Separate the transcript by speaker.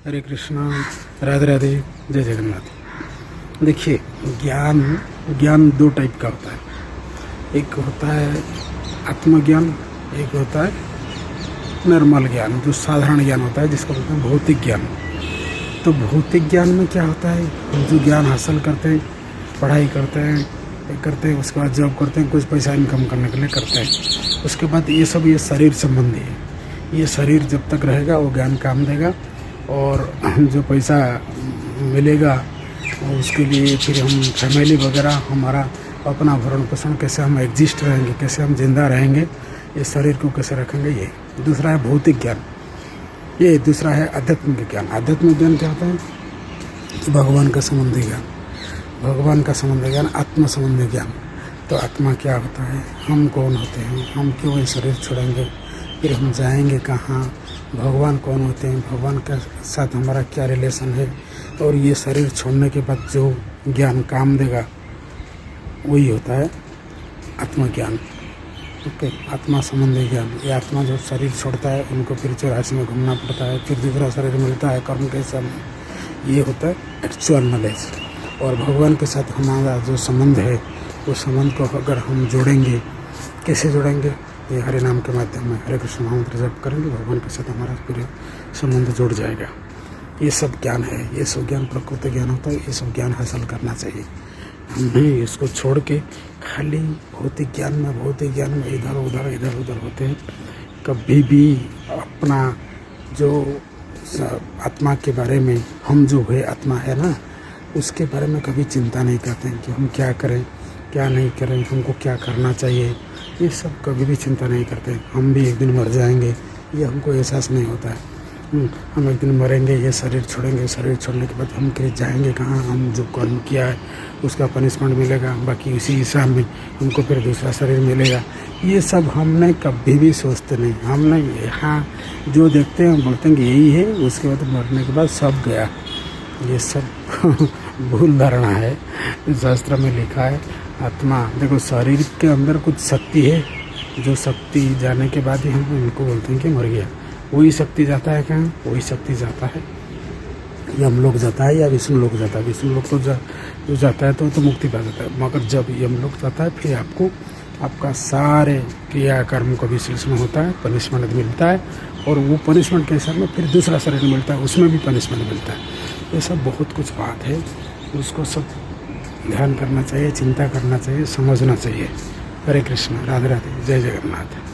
Speaker 1: हरे कृष्णा, राधे राधे, जय जगन्नाथ। देखिए, ज्ञान दो टाइप का होता है। एक होता है आत्मज्ञान, एक होता है नॉर्मल ज्ञान, जो साधारण ज्ञान होता है, जिसको बोलते हैं भौतिक ज्ञान। तो भौतिक ज्ञान में क्या होता है, हम जो ज्ञान हासिल करते हैं, पढ़ाई करते हैं, उसके बाद जॉब करते हैं, कुछ पैसा इनकम करने के लिए करते हैं। उसके बाद ये सब ये शरीर संबंधी है। ये शरीर जब तक रहेगा वो ज्ञान काम देगा, और जो पैसा मिलेगा उसके लिए फिर हम फैमिली वगैरह, हमारा अपना भरण पोषण, कैसे हम एग्जिस्ट रहेंगे, कैसे हम जिंदा रहेंगे, ये शरीर को कैसे रखेंगे, ये दूसरा है भौतिक ज्ञान। ये दूसरा है आध्यात्मिक ज्ञान। आध्यात्मिक ज्ञान क्या होता है? भगवान का संबंधी ज्ञान, भगवान का संबंधी ज्ञान, आत्मा संबंधी ज्ञान। तो आत्मा क्या होता है, हम कौन होते हैं, हम क्यों ये शरीर छोड़ेंगे, फिर हम जाएंगे कहाँ, भगवान कौन होते हैं, भगवान के साथ हमारा क्या रिलेशन है, और ये शरीर छोड़ने के बाद जो ज्ञान काम देगा वही होता है आत्मज्ञान। ओके, आत्मा संबंधी ज्ञान। ये आत्मा जो शरीर छोड़ता है उनको फिर 84 में घूमना पड़ता है, फिर दूसरा शरीर मिलता है कर्म के समय। ये होता है एक्चुअल नॉलेज। और भगवान के साथ हमारा जो संबंध है, उस संबंध को अगर हम जोड़ेंगे, कैसे जोड़ेंगे? ये हरे नाम के माध्यम में हरे कृष्ण महामंत्र जप करेंगे, भगवान के साथ हमारा पूरे संबंध जुड़ जाएगा। ये सब ज्ञान है, ये सब ज्ञान प्रकृति ज्ञान होता है। ये सब ज्ञान हासिल करना चाहिए हमें। इसको छोड़ के खाली भौतिक ज्ञान में इधर उधर होते हैं। कभी भी अपना जो आत्मा के बारे में, हम जो है आत्मा है ना, उसके बारे में कभी चिंता नहीं करते हैं कि हम क्या करें, क्या नहीं करें, हमको क्या करना चाहिए। ये सब कभी भी चिंता नहीं करते। हम भी एक दिन मर जाएंगे, ये हमको एहसास नहीं होता है। हम एक दिन मरेंगे, ये शरीर छोड़ेंगे, शरीर छोड़ने के बाद हम फिर जाएंगे कहाँ, हम जो कर्म किया है उसका पनिशमेंट मिलेगा, बाकी उसी हिसाब में हमको फिर दूसरा शरीर मिलेगा। ये सब हमने कभी भी सोचते नहीं। हमने यहाँ जो देखते हैं हम बोलते हैं कि यही है, उसके बाद मरने के बाद सब गया। ये सब भूल धारणा है। शास्त्र में लिखा है आत्मा, देखो शरीर के अंदर कुछ शक्ति है, जो शक्ति जाने के बाद ही हम इनको बोलते हैं कि मर गया। वही शक्ति जाता है कहाँ? वही शक्ति जाता है यमलोक जाता है या विष्णु लोक जाता है। विष्णु लोक तो जो जाता है तो मुक्ति पा जाता है। मगर जब यमलोक जाता है फिर आपको आपका सारे क्रियाकर्म का विश्लेषण होता है, पनिशमेंट मिलता है, और वो पनिशमेंट के हिसाब में फिर दूसरा शरीर मिलता है, उसमें भी पनिशमेंट मिलता है। ये सब बहुत कुछ बात है, उसको सब ध्यान करना चाहिए, चिंता करना चाहिए, समझना चाहिए। हरे कृष्ण, राधे राधे, जय जगन्नाथ।